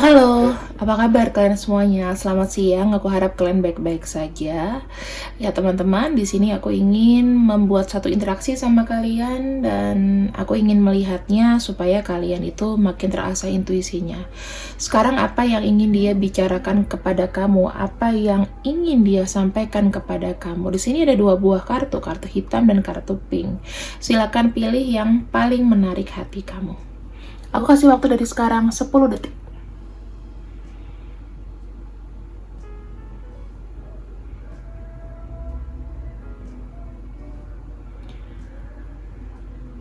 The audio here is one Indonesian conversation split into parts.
Halo, apa kabar kalian semuanya? Selamat siang. Aku harap kalian baik-baik saja. Ya teman-teman, di sini aku ingin membuat satu interaksi sama kalian dan aku ingin melihatnya supaya kalian itu makin terasa intuisinya. Sekarang apa yang ingin dia bicarakan kepada kamu? Apa yang ingin dia sampaikan kepada kamu? Di sini ada dua buah kartu, kartu hitam dan kartu pink. Silakan pilih yang paling menarik hati kamu. Aku kasih waktu dari sekarang 10 detik.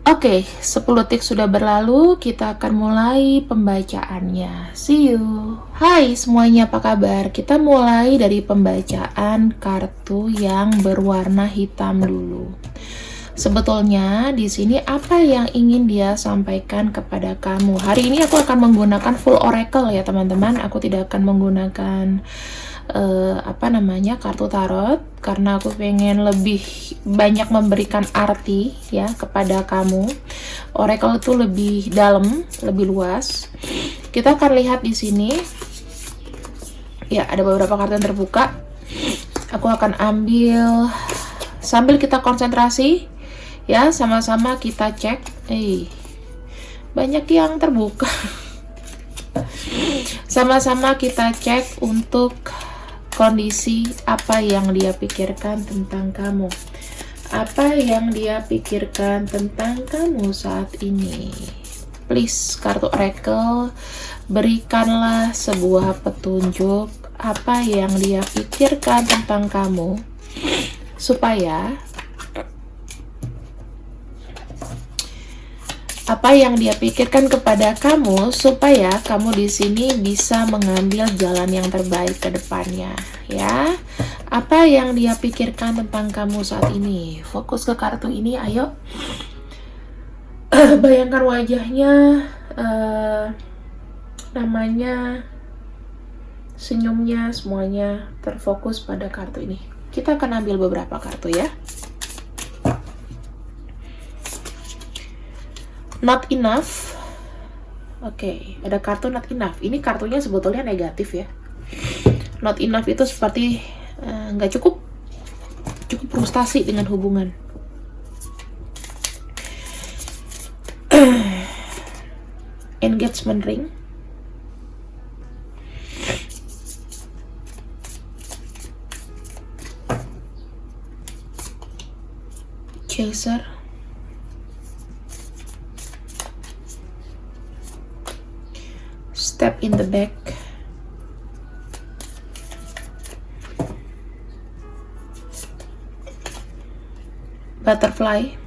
Oke, 10 detik sudah berlalu, kita akan mulai pembacaannya. See you. Hai semuanya, apa kabar? Kita mulai dari pembacaan kartu yang berwarna hitam dulu. Sebetulnya di sini apa yang ingin dia sampaikan kepada kamu? Hari ini aku akan menggunakan full oracle ya teman-teman. Aku tidak akan menggunakan kartu tarot karena aku pengen lebih banyak memberikan arti ya kepada kamu. Oracle itu lebih dalam, lebih luas. Kita akan lihat di sini. Ya, ada beberapa kartu yang terbuka. Aku akan ambil sambil kita konsentrasi ya, sama-sama kita cek. Banyak yang terbuka. Sama-sama kita cek untuk kondisi apa yang dia pikirkan tentang kamu. Apa yang dia pikirkan tentang kamu saat ini. Please, kartu oracle, berikanlah sebuah petunjuk apa yang dia pikirkan tentang kamu supaya apa yang dia pikirkan kepada kamu supaya kamu di sini bisa mengambil jalan yang terbaik ke depannya, ya. Apa yang dia pikirkan tentang kamu saat ini? Fokus ke kartu ini, ayo. Bayangkan wajahnya, namanya, senyumnya, semuanya terfokus pada kartu ini. Kita akan ambil beberapa kartu ya. Not enough. Oke, ada kartu not enough. Ini kartunya sebetulnya negatif ya. Not enough itu seperti nggak cukup frustasi dengan hubungan. Engagement ring. Chaser. Step in the back. Butterfly.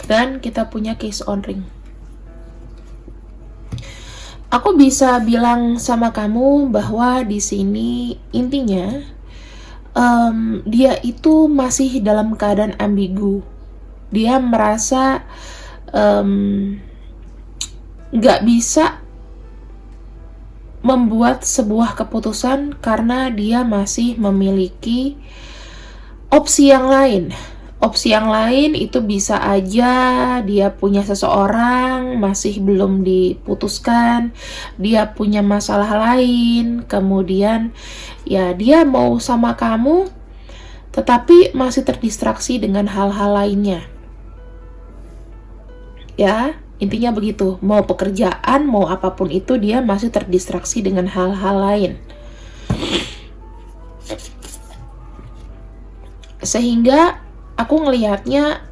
Dan kita punya case on ring. Aku bisa bilang sama kamu bahwa di sini intinya dia itu masih dalam keadaan ambigu. Dia merasa nggak bisa membuat sebuah keputusan karena dia masih memiliki opsi yang lain. Opsi yang lain itu bisa aja dia punya seseorang masih belum diputuskan, dia punya masalah lain, kemudian ya dia mau sama kamu tetapi masih terdistraksi dengan hal-hal lainnya. Ya, intinya begitu. Mau pekerjaan, mau apapun itu, dia masih terdistraksi dengan hal-hal lain. Sehingga aku ngelihatnya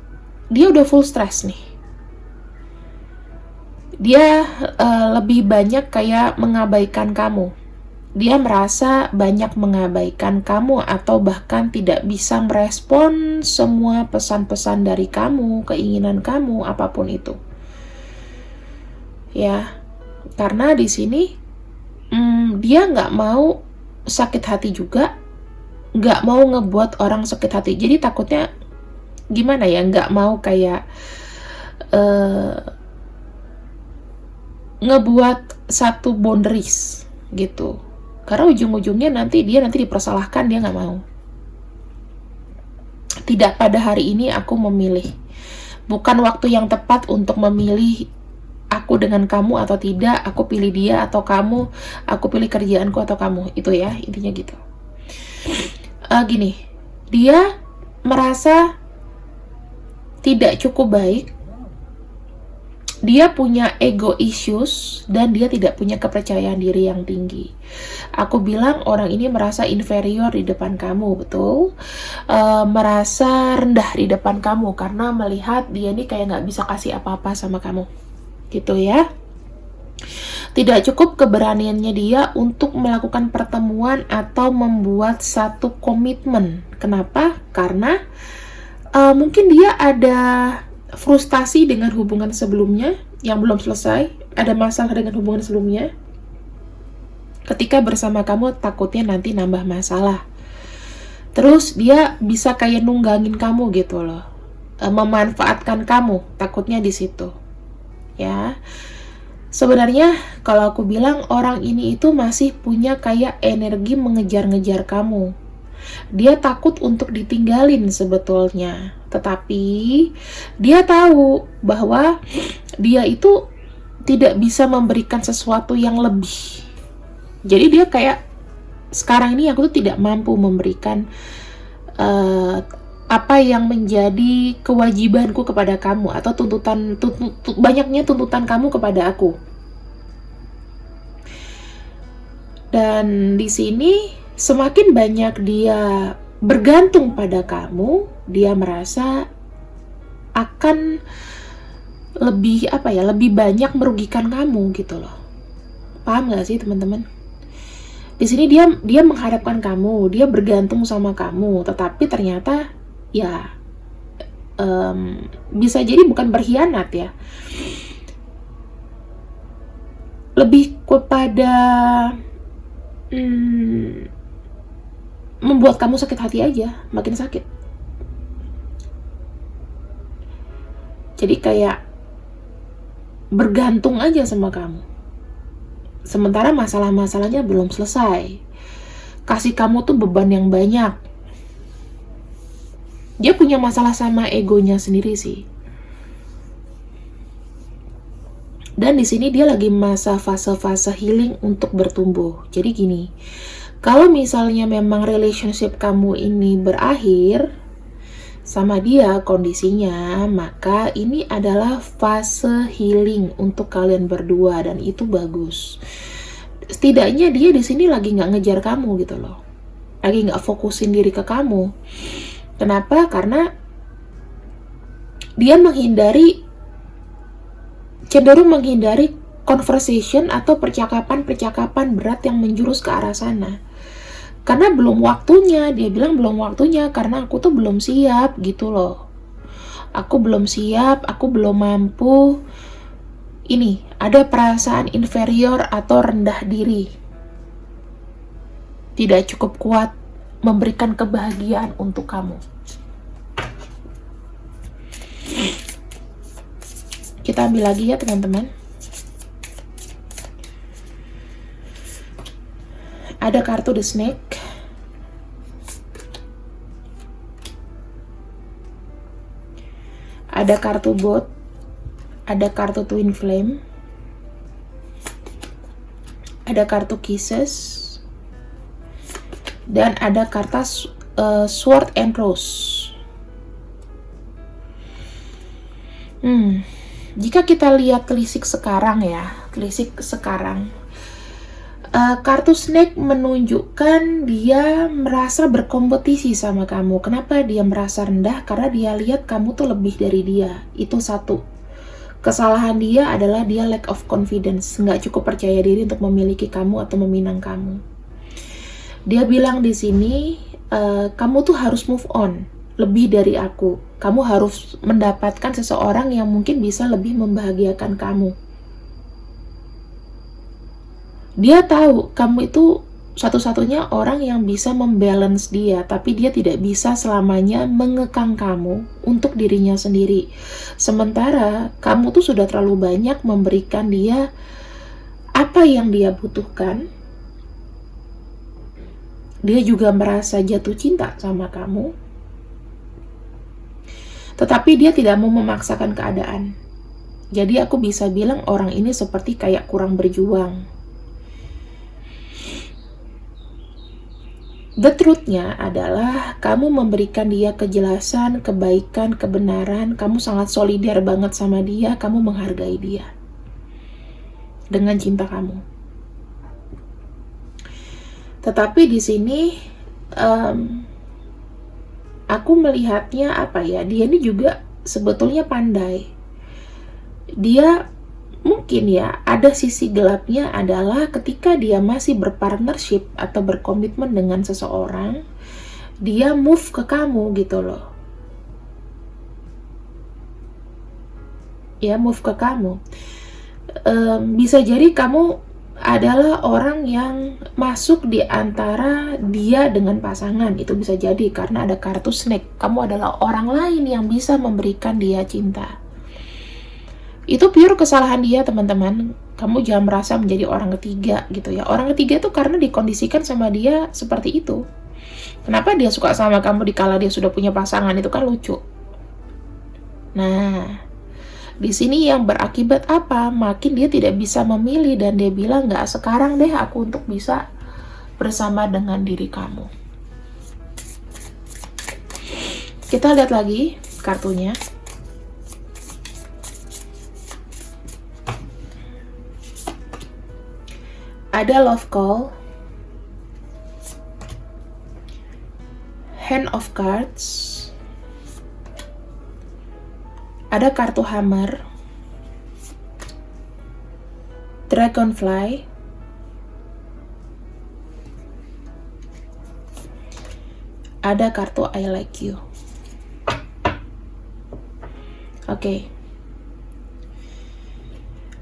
dia udah full stress nih. Dia lebih banyak kayak mengabaikan kamu. Dia merasa banyak mengabaikan kamu atau bahkan tidak bisa merespon semua pesan-pesan dari kamu, keinginan kamu, apapun itu. Ya, karena di sini dia nggak mau sakit hati juga, nggak mau ngebuat orang sakit hati. Jadi takutnya gimana ya, nggak mau kayak ngebuat satu boundaries gitu. Karena ujung-ujungnya nanti dipersalahkan, dia nggak mau. Tidak pada hari ini aku memilih. Bukan waktu yang tepat untuk memilih aku dengan kamu atau tidak, aku pilih dia atau kamu, aku pilih kerjaanku atau kamu. Itu ya, intinya gitu. Gini, dia merasa tidak cukup baik, dia punya ego issues, dan dia tidak punya kepercayaan diri yang tinggi. Aku bilang orang ini merasa inferior di depan kamu, betul? Merasa rendah di depan kamu karena melihat dia ini kayak nggak bisa kasih apa-apa sama kamu, gitu ya. Tidak cukup keberaniannya dia untuk melakukan pertemuan atau membuat satu komitmen. Kenapa? Karena mungkin dia ada frustasi dengan hubungan sebelumnya yang belum selesai, ada masalah dengan hubungan sebelumnya. Ketika bersama kamu takutnya nanti nambah masalah. Terus dia bisa kayak nunggangin kamu gitu loh, memanfaatkan kamu, takutnya di situ. Ya. Sebenarnya kalau aku bilang orang ini itu masih punya kayak energi mengejar-ngejar kamu. Dia takut untuk ditinggalin sebetulnya, tetapi dia tahu bahwa dia itu tidak bisa memberikan sesuatu yang lebih. Jadi dia kayak, sekarang ini aku tuh tidak mampu memberikan apa yang menjadi kewajibanku kepada kamu atau banyaknya tuntutan kamu kepada aku. Dan di sini semakin banyak dia bergantung pada kamu, dia merasa akan lebih banyak merugikan kamu gitu loh. Paham gak sih teman-teman? Di sini dia mengharapkan kamu, dia bergantung sama kamu, tetapi ternyata ya bisa jadi bukan berkhianat ya, lebih kepada membuat kamu sakit hati aja, makin sakit. Jadi kayak bergantung aja sama kamu, sementara masalah-masalahnya belum selesai. Kasih kamu tuh beban yang banyak. Dia punya masalah sama egonya sendiri sih. Dan di sini dia lagi masa fase-fase healing untuk bertumbuh. Jadi gini, kalau misalnya memang relationship kamu ini berakhir sama dia kondisinya, maka ini adalah fase healing untuk kalian berdua dan itu bagus. Setidaknya dia di sini lagi nggak ngejar kamu gitu loh, lagi nggak fokusin diri ke kamu. Kenapa? Karena dia cenderung menghindari conversation atau percakapan-percakapan berat yang menjurus ke arah sana. Karena belum waktunya, dia bilang belum waktunya karena aku tuh belum siap gitu loh. Aku belum siap, aku belum mampu. Ini, ada perasaan inferior atau rendah diri. Tidak cukup kuat memberikan kebahagiaan untuk kamu. Kita ambil lagi ya teman-teman. Ada kartu The Snake. Ada kartu Boat. Ada kartu Twin Flame. Ada kartu Kisses. Dan ada kartu Sword and Rose. Jika kita lihat telisik sekarang ya, kartu Snake menunjukkan dia merasa berkompetisi sama kamu. Kenapa dia merasa rendah? Karena dia lihat kamu tuh lebih dari dia. Itu satu. Kesalahan dia adalah dia lack of confidence, nggak cukup percaya diri untuk memiliki kamu atau meminang kamu. Dia bilang di sini, kamu tuh harus move on, lebih dari aku. Kamu harus mendapatkan seseorang yang mungkin bisa lebih membahagiakan kamu. Dia tahu kamu itu satu-satunya orang yang bisa membalance dia, tapi dia tidak bisa selamanya mengekang kamu untuk dirinya sendiri. Sementara kamu tuh sudah terlalu banyak memberikan dia apa yang dia butuhkan. Dia juga merasa jatuh cinta sama kamu. Tetapi dia tidak mau memaksakan keadaan. Jadi aku bisa bilang orang ini seperti kayak kurang berjuang. The truth-nya adalah kamu memberikan dia kejelasan, kebaikan, kebenaran, kamu sangat solidar banget sama dia, kamu menghargai dia dengan cinta kamu. Tetapi di sini aku melihatnya dia ini juga sebetulnya pandai. Dia mungkin ya, ada sisi gelapnya adalah ketika dia masih berpartnership atau berkomitmen dengan seseorang, dia move ke kamu gitu loh. Ya, move ke kamu. Bisa jadi kamu adalah orang yang masuk di antara dia dengan pasangan. Itu bisa jadi karena ada kartu snake. Kamu adalah orang lain yang bisa memberikan dia cinta. Itu pure kesalahan dia, teman-teman. Kamu jangan merasa menjadi orang ketiga gitu ya. Orang ketiga itu karena dikondisikan sama dia seperti itu. Kenapa dia suka sama kamu dikala dia sudah punya pasangan, itu kan lucu. Nah, di sini yang berakibat apa? Makin dia tidak bisa memilih dan dia bilang, nggak sekarang deh aku untuk bisa bersama dengan diri kamu. Kita lihat lagi kartunya. Ada love call, hand of cards, ada kartu hammer, dragonfly, ada kartu I like you. Oke.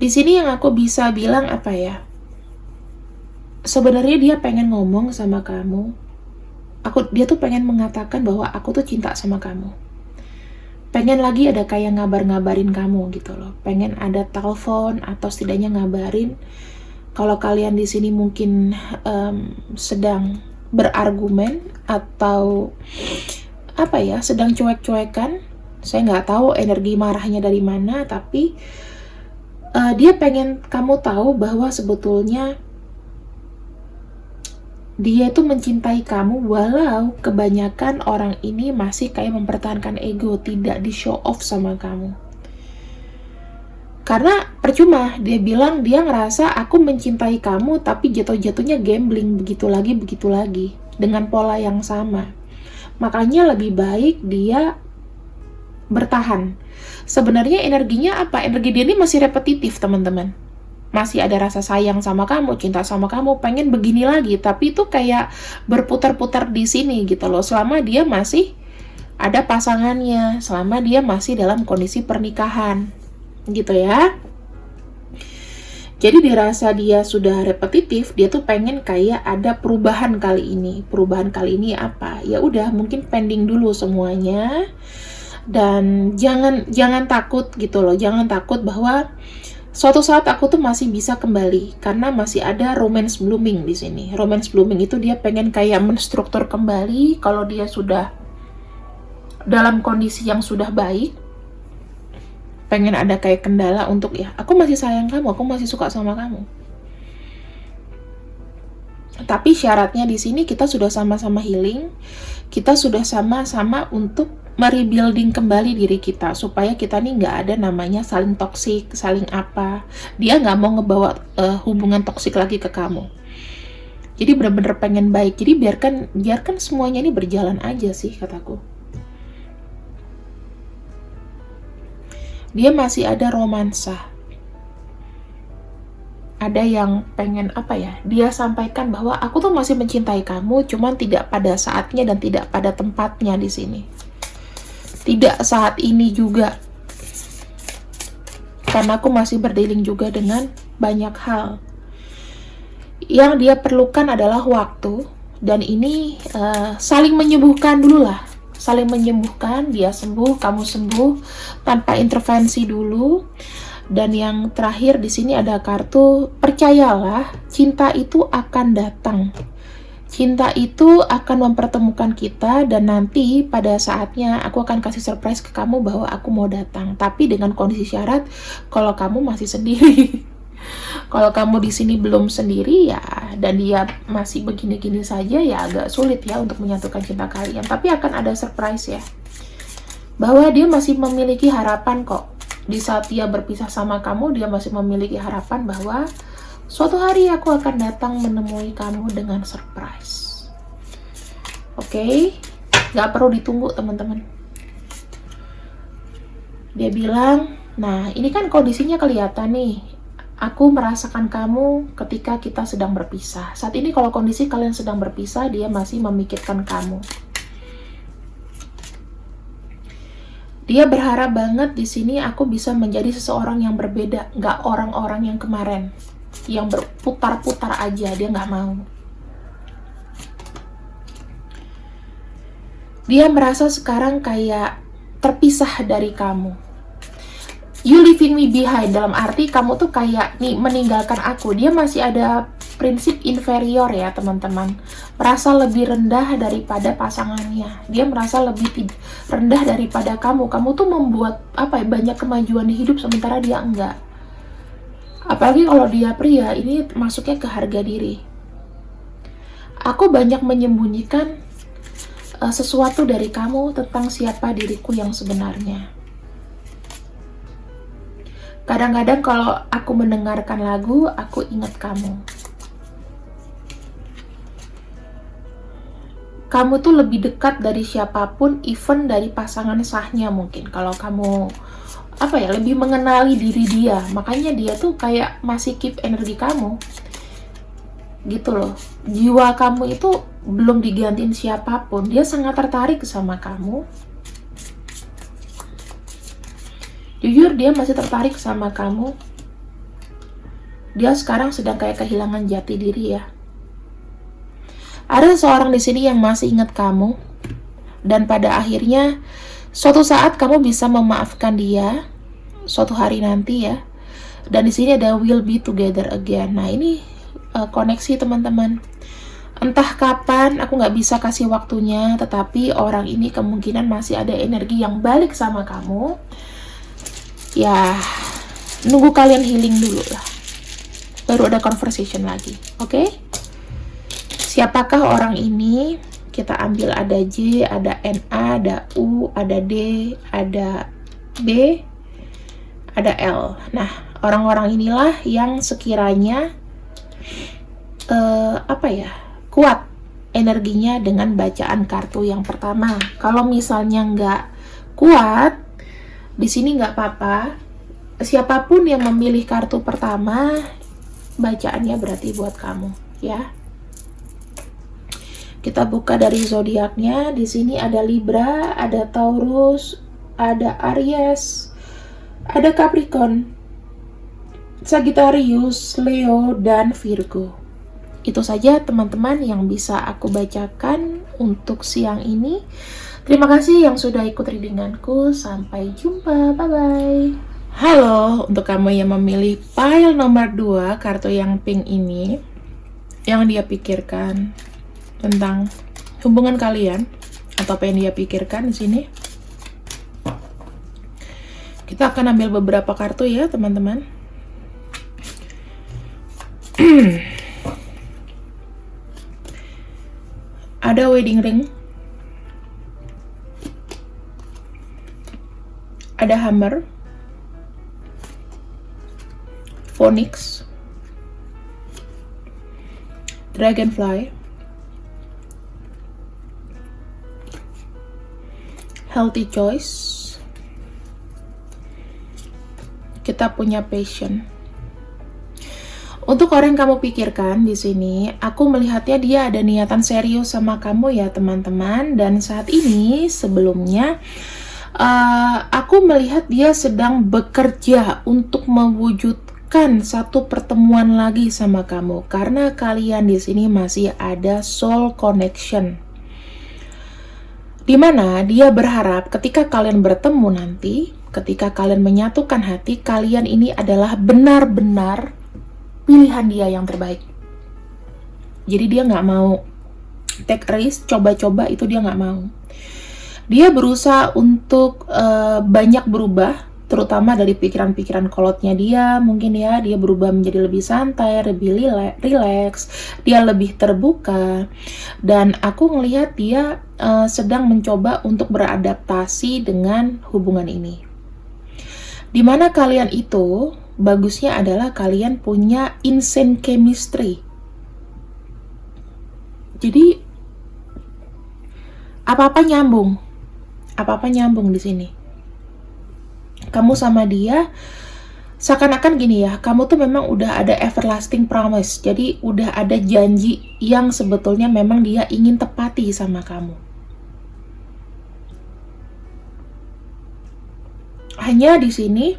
Di sini yang aku bisa bilang apa ya? Sebenarnya dia pengen ngomong sama kamu. Dia tuh pengen mengatakan bahwa aku tuh cinta sama kamu. Pengen lagi ada kayak ngabar-ngabarin kamu gitu loh. Pengen ada telepon atau setidaknya ngabarin. Kalau kalian di sini mungkin sedang berargumen atau sedang cuek-cuekan. Saya nggak tahu energi marahnya dari mana, tapi dia pengen kamu tahu bahwa sebetulnya dia itu mencintai kamu walau kebanyakan orang ini masih kayak mempertahankan ego, tidak di show off sama kamu. Karena percuma, dia bilang dia ngerasa aku mencintai kamu tapi jatuh-jatuhnya gambling begitu lagi dengan pola yang sama. Makanya lebih baik dia bertahan. Sebenarnya energinya apa? Energi dia ini masih repetitif, teman-teman. Masih ada rasa sayang sama kamu, cinta sama kamu, pengen begini lagi, tapi itu kayak berputar-putar di sini gitu loh, selama dia masih ada pasangannya, selama dia masih dalam kondisi pernikahan gitu ya. Jadi dirasa dia sudah repetitif, dia tuh pengen kayak ada perubahan kali ini. Perubahan kali ini apa? Ya udah, mungkin pending dulu semuanya. Dan jangan takut gitu loh, jangan takut bahwa suatu saat aku tuh masih bisa kembali karena masih ada romance blooming di sini. Romance blooming itu dia pengen kayak menstruktur kembali kalau dia sudah dalam kondisi yang sudah baik. Pengen ada kayak kendala untuk ya, aku masih sayang kamu, aku masih suka sama kamu. Tapi syaratnya di sini kita sudah sama-sama healing, kita sudah sama-sama untuk merebuilding kembali diri kita supaya kita nih nggak ada namanya saling toksik, saling apa. Dia nggak mau ngebawa hubungan toksik lagi ke kamu. Jadi benar-benar pengen baik. Jadi biarkan semuanya ini berjalan aja sih kataku. Dia masih ada romansa. Ada yang pengen dia sampaikan bahwa aku tuh masih mencintai kamu, cuman tidak pada saatnya dan tidak pada tempatnya di sini. Tidak saat ini juga. Karena aku masih berdealing juga dengan banyak hal. Yang dia perlukan adalah waktu. Dan ini saling menyembuhkan dulu lah. Saling menyembuhkan, dia sembuh, kamu sembuh. Tanpa intervensi dulu. Dan yang terakhir di sini ada kartu, percayalah, cinta itu akan datang. Cinta itu akan mempertemukan kita, dan nanti pada saatnya aku akan kasih surprise ke kamu bahwa aku mau datang. Tapi dengan kondisi syarat kalau kamu masih sendiri. Kalau kamu di sini belum sendiri ya, dan dia masih begini-gini saja ya, agak sulit ya untuk menyatukan cinta kalian. Tapi akan ada surprise ya. Bahwa dia masih memiliki harapan kok. Di saat dia berpisah sama kamu, dia masih memiliki harapan bahwa suatu hari aku akan datang menemui kamu dengan surprise. Oke? Gak perlu ditunggu teman-teman. Dia bilang, nah ini kan kondisinya kelihatan nih. Aku merasakan kamu ketika kita sedang berpisah. Saat ini kalau kondisi kalian sedang berpisah, dia masih memikirkan kamu. Dia berharap banget di sini aku bisa menjadi seseorang yang berbeda, gak orang-orang yang kemarin. Yang berputar-putar aja, dia nggak mau. Dia merasa sekarang kayak terpisah dari kamu. You leaving me behind, dalam arti kamu tuh kayak nih meninggalkan aku. Dia masih ada prinsip inferior ya teman-teman. Merasa lebih rendah daripada pasangannya. Dia merasa lebih rendah daripada kamu. Kamu tuh membuat banyak kemajuan di hidup sementara dia enggak. Apalagi kalau dia pria, ini masuknya ke harga diri. Aku banyak menyembunyikan sesuatu dari kamu tentang siapa diriku yang sebenarnya. Kadang-kadang kalau aku mendengarkan lagu, aku ingat kamu. Kamu tuh lebih dekat dari siapapun, even dari pasangan sahnya mungkin. Kalau kamu lebih mengenali diri dia, makanya dia tuh kayak masih keep energi kamu gitu loh. Jiwa kamu itu belum digantiin siapapun, dia sangat tertarik sama kamu. Jujur dia masih tertarik sama kamu. Dia sekarang sedang kayak kehilangan jati diri ya. Ada seseorang di sini yang masih ingat kamu, dan pada akhirnya suatu saat kamu bisa memaafkan dia, suatu hari nanti ya. Dan di sini ada will be together again. Nah ini koneksi teman-teman. Entah kapan, aku nggak bisa kasih waktunya, tetapi orang ini kemungkinan masih ada energi yang balik sama kamu. Ya, nunggu kalian healing dulu lah. Baru ada conversation lagi, oke? Siapakah orang ini? Kita ambil ada J, ada NA, ada U, ada D, ada B, ada L. Nah, orang-orang inilah yang sekiranya kuat energinya dengan bacaan kartu yang pertama. Kalau misalnya nggak kuat, di sini nggak apa-apa. Siapapun yang memilih kartu pertama, bacaannya berarti buat kamu, ya. Kita buka dari zodiaknya. Di sini ada Libra, ada Taurus, ada Aries, ada Capricorn, Sagittarius, Leo, dan Virgo. Itu saja teman-teman yang bisa aku bacakan untuk siang ini. Terima kasih yang sudah ikut readinganku. Sampai jumpa, bye-bye. Halo, untuk kamu yang memilih pile nomor 2, kartu yang pink ini, yang dia pikirkan tentang hubungan kalian, atau apa yang dia pikirkan di sini. Kita akan ambil beberapa kartu ya, teman-teman. Ada wedding ring, ada hammer, phoenix, dragonfly, healthy choice. Kita punya passion. Untuk orang yang kamu pikirkan di sini, aku melihatnya dia ada niatan serius sama kamu ya teman-teman. Dan saat ini sebelumnya aku melihat dia sedang bekerja untuk mewujudkan satu pertemuan lagi sama kamu, karena kalian di sini masih ada soul connection. Dimana dia berharap ketika kalian bertemu nanti, ketika kalian menyatukan hati, kalian ini adalah benar-benar pilihan dia yang terbaik. Jadi dia nggak mau take risk, coba-coba, itu dia nggak mau. Dia berusaha untuk banyak berubah, terutama dari pikiran-pikiran kolotnya dia. Mungkin ya, dia berubah menjadi lebih santai, lebih rileks, dia lebih terbuka. Dan aku ngelihat dia sedang mencoba untuk beradaptasi dengan hubungan ini. Dimana kalian itu, bagusnya adalah kalian punya insane chemistry. Jadi, apa-apa nyambung. Apa-apa nyambung di sini. Kamu sama dia seakan-akan gini ya, kamu tuh memang udah ada everlasting promise. Jadi udah ada janji yang sebetulnya memang dia ingin tepati sama kamu. Hanya di sini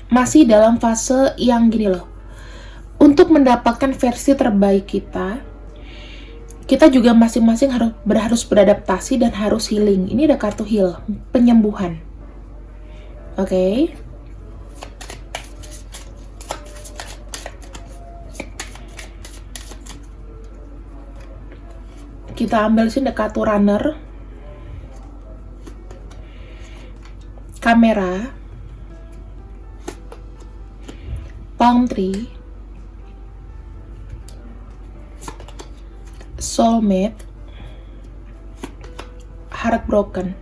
masih dalam fase yang gini loh. Untuk mendapatkan versi terbaik kita juga masing-masing harus beradaptasi dan harus healing. Ini ada kartu heal, penyembuhan. Oke. Kita ambil sini kartu runner, kamera, palm tree, soulmate, heartbroken.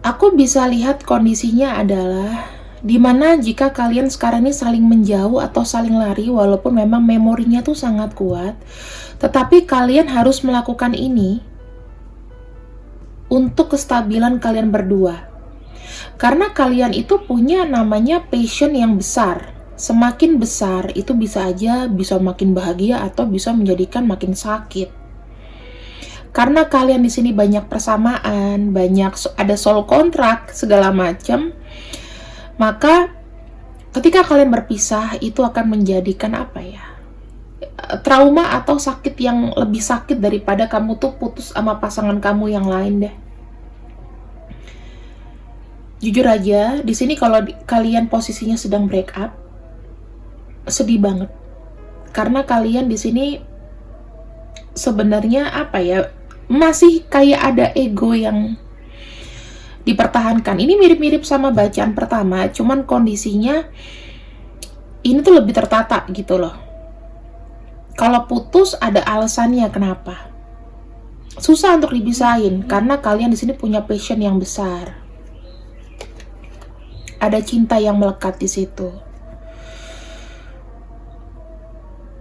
Aku bisa lihat kondisinya adalah dimana jika kalian sekarang ini saling menjauh atau saling lari, walaupun memang memorinya tuh sangat kuat, tetapi kalian harus melakukan ini untuk kestabilan kalian berdua. Karena kalian itu punya namanya passion yang besar. Semakin besar itu bisa makin bahagia atau bisa menjadikan makin sakit. Karena kalian di sini banyak persamaan, ada soul contract segala macam, maka ketika kalian berpisah itu akan menjadikan trauma atau sakit yang lebih sakit daripada kamu tuh putus sama pasangan kamu yang lain deh. Jujur aja, di sini kalau kalian posisinya sedang break up, sedih banget. Karena kalian di sini sebenarnya masih kayak ada ego yang dipertahankan. Ini mirip-mirip sama bacaan pertama, cuman kondisinya ini tuh lebih tertata gitu loh. Kalau putus ada alasannya kenapa. Susah untuk dipisahin karena kalian di sini punya passion yang besar. Ada cinta yang melekat di situ.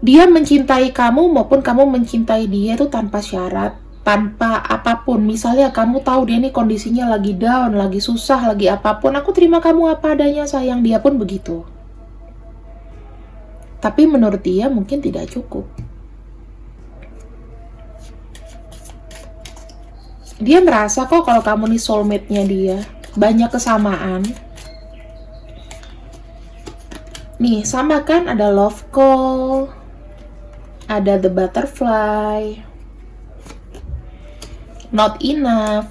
Dia mencintai kamu maupun kamu mencintai dia itu tanpa syarat, tanpa apapun. Misalnya kamu tahu dia nih kondisinya lagi down, lagi susah, lagi apapun, aku terima kamu apa adanya sayang, dia pun begitu. Tapi menurut dia mungkin tidak cukup. Dia merasa kok kalau kamu nih soulmate-nya dia, banyak kesamaan. Nih, sama kan, ada love call, ada the butterfly, not enough.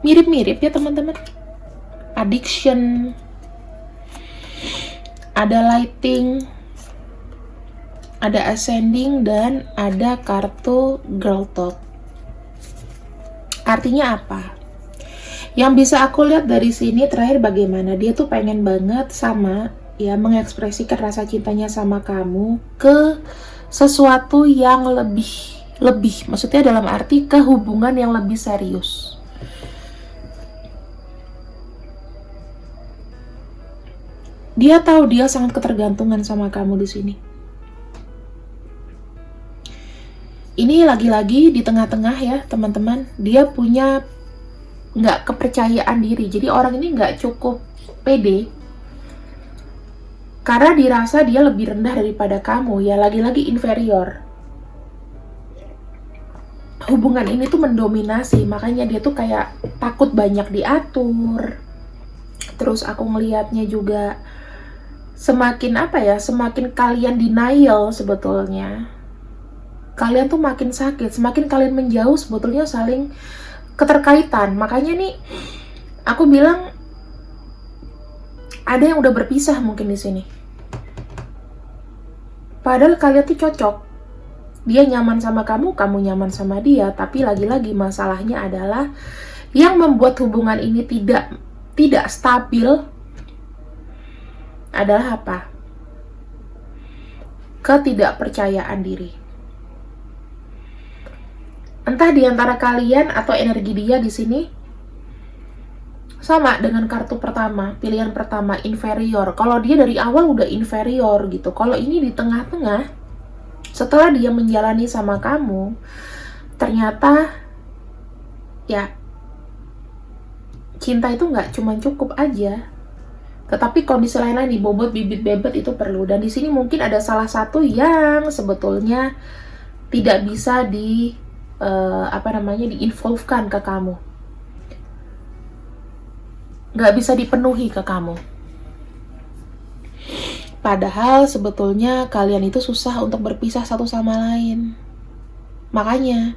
Mirip-mirip ya teman-teman. Addiction, ada lighting, ada ascending, dan ada kartu girl talk. Artinya apa? Yang bisa aku lihat dari sini terakhir bagaimana dia tuh pengen banget mengekspresikan rasa cintanya sama kamu ke sesuatu yang lebih, maksudnya dalam arti ke hubungan yang lebih serius. Dia tahu dia sangat ketergantungan sama kamu di sini. Ini lagi-lagi di tengah-tengah ya teman-teman, dia punya nggak kepercayaan diri. Jadi orang ini nggak cukup pede karena dirasa dia lebih rendah daripada kamu, ya lagi-lagi inferior. Hubungan ini tuh mendominasi, makanya dia tuh kayak takut banyak diatur. Terus aku ngelihatnya juga semakin semakin kalian denial sebetulnya, kalian tuh makin sakit. Semakin kalian menjauh sebetulnya saling keterkaitan. Makanya nih aku bilang ada yang udah berpisah mungkin di sini. Padahal kalian tuh cocok. Dia nyaman sama kamu, kamu nyaman sama dia. Tapi lagi-lagi masalahnya adalah yang membuat hubungan ini tidak stabil adalah apa? Ketidakpercayaan diri. Entah di antara kalian atau energi dia di sini sama dengan kartu pertama, pilihan pertama, inferior. Kalau dia dari awal udah inferior gitu. Kalau ini di tengah-tengah, setelah dia menjalani sama kamu, ternyata ya cinta itu nggak cuma cukup aja, tetapi kondisi lain-lain, dibobot bibit bebet itu perlu. Dan di sini mungkin ada salah satu yang sebetulnya tidak bisa diinvolvekan ke kamu, nggak bisa dipenuhi ke kamu. Padahal sebetulnya kalian itu susah untuk berpisah satu sama lain. Makanya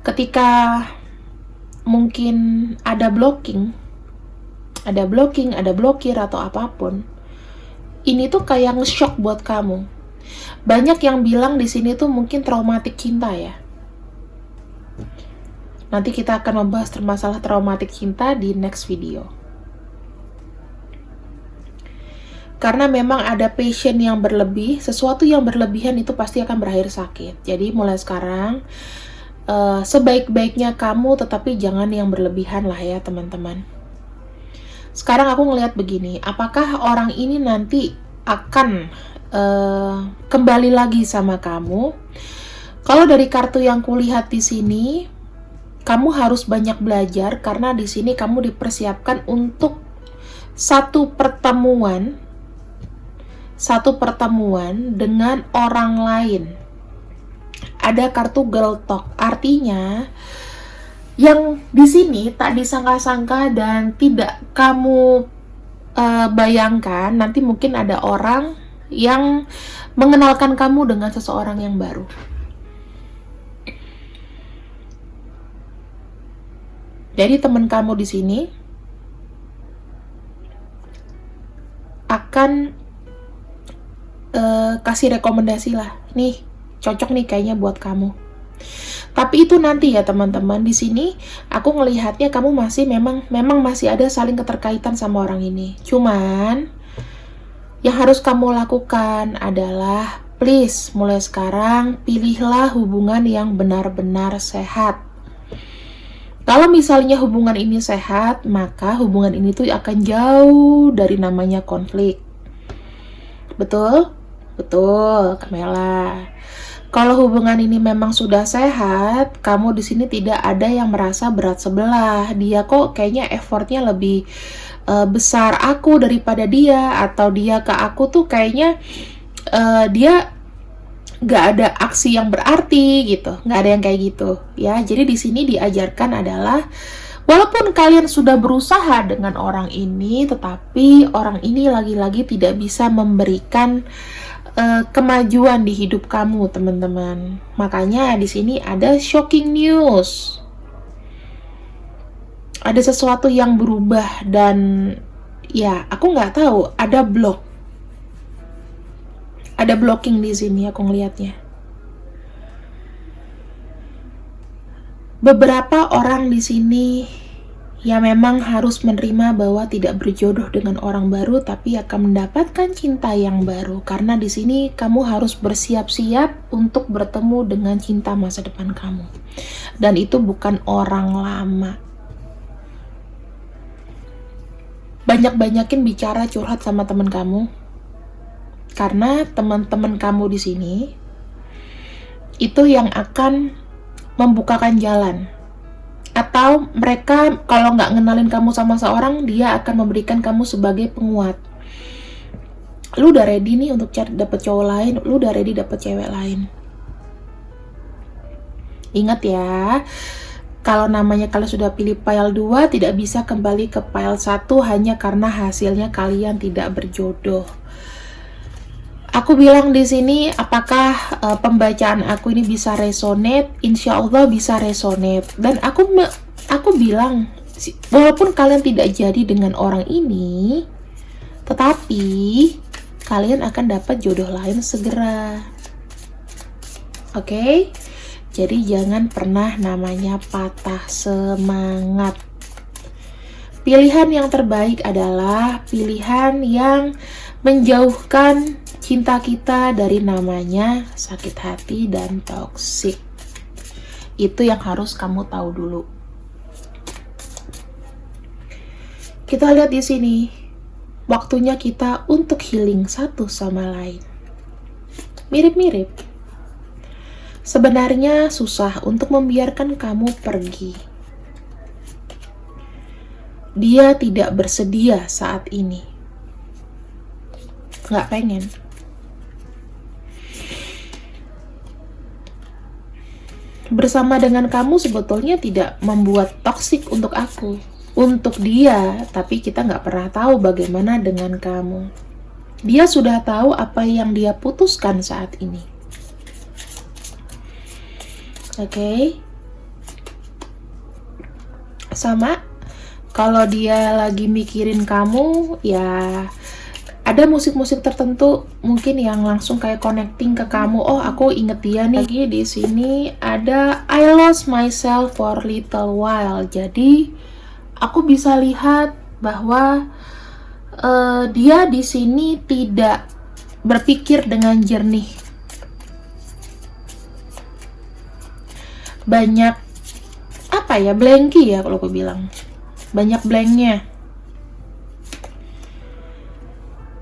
ketika mungkin ada blocking, ada blokir atau apapun, ini tuh kayak nge-shock buat kamu. Banyak yang bilang di sini tuh mungkin traumatik cinta ya. Nanti kita akan membahas masalah traumatik cinta di next video. Karena memang ada passion yang berlebih, sesuatu yang berlebihan itu pasti akan berakhir sakit. Jadi mulai sekarang, sebaik-baiknya kamu, tetapi jangan yang berlebihan lah ya teman-teman. Sekarang aku ngelihat begini, apakah orang ini nanti akan kembali lagi sama kamu? Kalau dari kartu yang kulihat di sini, kamu harus banyak belajar karena di sini kamu dipersiapkan untuk satu pertemuan dengan orang lain. Ada kartu girl talk, artinya yang di sini tak disangka-sangka dan tidak kamu bayangkan, nanti mungkin ada orang yang mengenalkan kamu dengan seseorang yang baru. Jadi teman kamu di sini akan kasih rekomendasi lah, nih cocok nih kayaknya buat kamu. Tapi itu nanti ya teman-teman. Di sini aku ngelihatnya kamu memang masih ada saling keterkaitan sama orang ini. Cuman yang harus kamu lakukan adalah please mulai sekarang pilihlah hubungan yang benar-benar sehat. Kalau misalnya hubungan ini sehat, maka hubungan ini tuh akan jauh dari namanya konflik. Betul? Betul, Kamela. Kalau hubungan ini memang sudah sehat, kamu di sini tidak ada yang merasa berat sebelah. Dia kok kayaknya effortnya lebih besar aku daripada dia, atau dia ke aku tuh kayaknya dia nggak ada aksi yang berarti gitu, nggak ada yang kayak gitu ya. Jadi di sini diajarkan adalah walaupun kalian sudah berusaha dengan orang ini, tetapi orang ini lagi-lagi tidak bisa memberikan kemajuan di hidup kamu, teman-teman. Makanya di sini ada shocking news. Ada sesuatu yang berubah dan ya, aku nggak tahu, ada blocking di sini aku ngelihatnya. Beberapa orang di sini ya memang harus menerima bahwa tidak berjodoh dengan orang baru, tapi akan mendapatkan cinta yang baru. Karena di sini kamu harus bersiap-siap untuk bertemu dengan cinta masa depan kamu. Dan itu bukan orang lama. Banyak-banyakin bicara, curhat sama teman kamu. Karena teman-teman kamu di sini itu yang akan membukakan jalan. Atau mereka kalau nggak ngenalin kamu sama seorang, dia akan memberikan kamu sebagai penguat. Lu udah ready nih untuk dapet cowok lain, lu udah ready dapet cewek lain. Ingat ya, kalau kalian sudah pilih pile 2, tidak bisa kembali ke pile 1 hanya karena hasilnya kalian tidak berjodoh. Aku bilang di sini, apakah pembacaan aku ini bisa resonate? Insya Allah bisa resonate. Dan aku bilang, walaupun kalian tidak jadi dengan orang ini, tetapi kalian akan dapat jodoh lain segera. Oke? Jadi jangan pernah namanya patah semangat. Pilihan yang terbaik adalah pilihan yang menjauhkan cinta kita dari namanya sakit hati dan toksik. Itu yang harus kamu tahu dulu. Kita lihat di sini, waktunya kita untuk healing satu sama lain. Mirip-mirip. Sebenarnya susah untuk membiarkan kamu pergi. Dia tidak bersedia saat ini. Nggak pengen. Bersama dengan kamu sebetulnya tidak membuat toksik untuk aku. Untuk dia, tapi kita nggak pernah tahu bagaimana dengan kamu. Dia sudah tahu apa yang dia putuskan saat ini. Oke. Sama, kalau dia lagi mikirin kamu, ya ada musik-musik tertentu mungkin yang langsung kayak connecting ke kamu. Oh, aku inget dia nih. Lagi di sini ada I lost myself for little while. Jadi aku bisa lihat bahwa dia di sini tidak berpikir dengan jernih. Banyak apa ya, blanky ya kalau aku bilang. Banyak blanknya.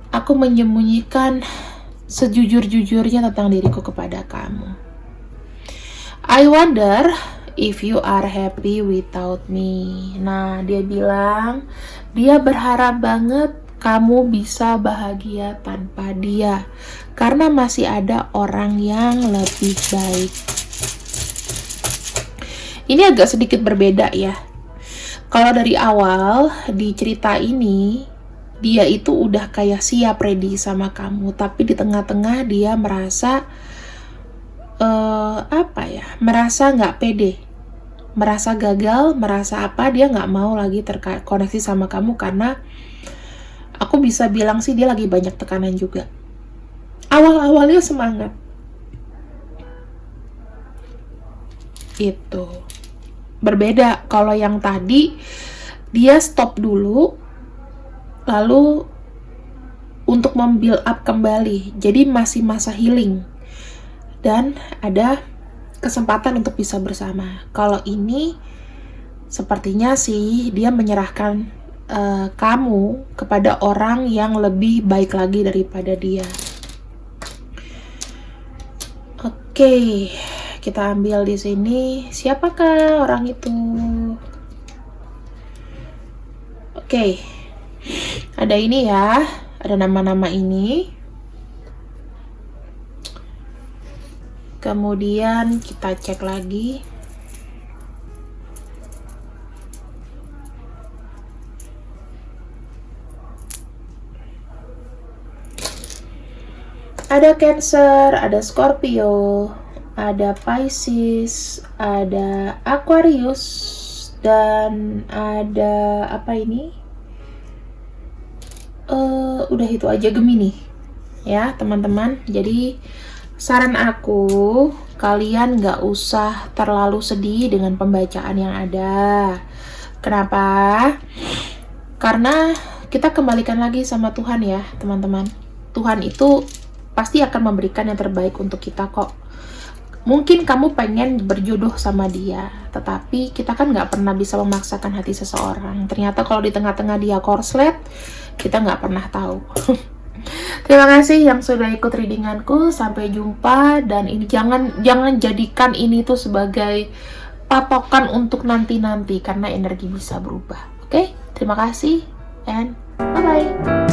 Aku menyembunyikan sejujur-jujurnya tentang diriku kepada kamu. I wonder if you are happy without me. Nah, dia bilang dia berharap banget kamu bisa bahagia tanpa dia, karena masih ada orang yang lebih baik. Ini agak sedikit berbeda ya. Kalau dari awal di cerita ini, dia itu udah kayak siap ready sama kamu, tapi di tengah-tengah dia merasa merasa nggak pede, merasa gagal, merasa apa, dia nggak mau lagi terkoneksi sama kamu karena aku bisa bilang sih dia lagi banyak tekanan juga. Awal-awalnya semangat. Itu berbeda. Kalau yang tadi dia stop dulu, lalu untuk membuild up kembali. Jadi masih masa healing dan ada kesempatan untuk bisa bersama. Kalau ini sepertinya sih dia menyerahkan kamu kepada orang yang lebih baik lagi daripada dia. Oke, kita ambil di sini. Siapakah orang itu? Oke, ada ini ya, ada nama-nama ini. Kemudian kita cek lagi. Ada Cancer, ada Scorpio, ada Pisces, ada Aquarius, dan ada apa ini? Udah itu aja, Gemini. Ya, teman-teman. Jadi saran aku, kalian nggak usah terlalu sedih dengan pembacaan yang ada. Kenapa? Karena kita kembalikan lagi sama Tuhan ya, teman-teman. Tuhan itu pasti akan memberikan yang terbaik untuk kita kok. Mungkin kamu pengen berjodoh sama dia, tetapi kita kan nggak pernah bisa memaksakan hati seseorang. Ternyata kalau di tengah-tengah dia korslet, kita nggak pernah tahu. Terima kasih yang sudah ikut readinganku. Sampai jumpa. Dan ini jangan jadikan ini tuh sebagai patokan untuk nanti-nanti, karena energi bisa berubah. Oke? Terima kasih and bye-bye.